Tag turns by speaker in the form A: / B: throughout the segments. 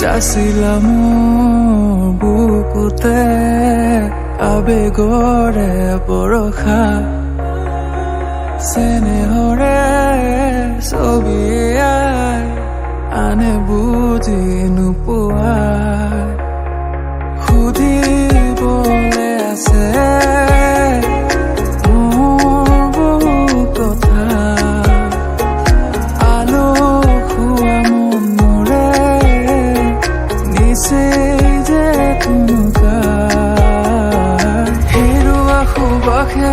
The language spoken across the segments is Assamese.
A: যাচিলাম বুকুতে আবেগৰে বৰষা চেনেহৰে ছবিয়াই আনে বুজি নোপোৱা সুধিবলে আছে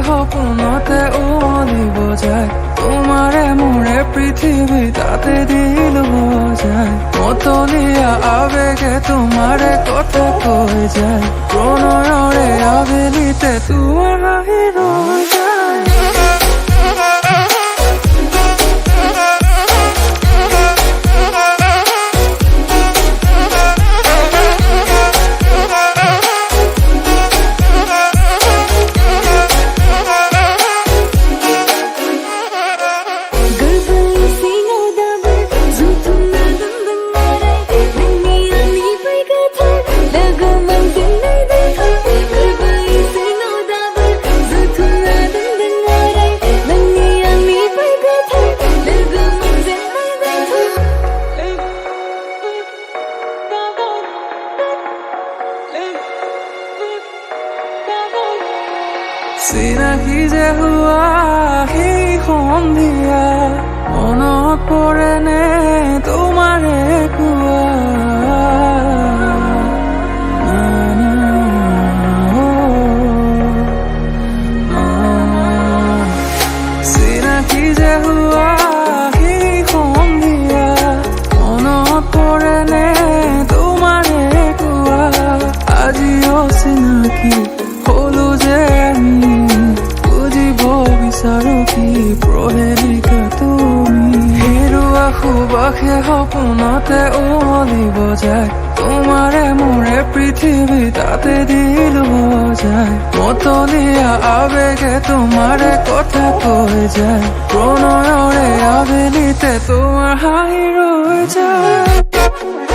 A: সপোনতে উলিব যায় তোমাৰে মোৰে পৃথিৱী তাতে দিল যায় মতলীয়া আবেগে তোমাৰে কথা কৈ যায় প্ৰণয়ৰে আবেলিতে তোমাৰ হাঁহি ৰৈ যায় চিনাকি যে হোৱা সেই সন্ধিয়া মনত পৰেনে তোমাৰে কোৱা চিনাকি যে হোৱা সেই সন্ধিয়া মনত পৰেনে তোমাৰে কোৱা আজিও চিনাকি হলো যে আমি বিচাৰো কি প্ৰহেলিকা তুমি হেৰুৱা সুবাসে সপোনতে উলিব যায় তোমাৰে মোৰে পৃথিৱী তাতে দিল যায় মতলীয়া আবেগে তোমাৰে কথা কৈ যায় প্ৰণয়ৰে আবেলিতে তোমাৰ হাঁহি ৰৈ যায়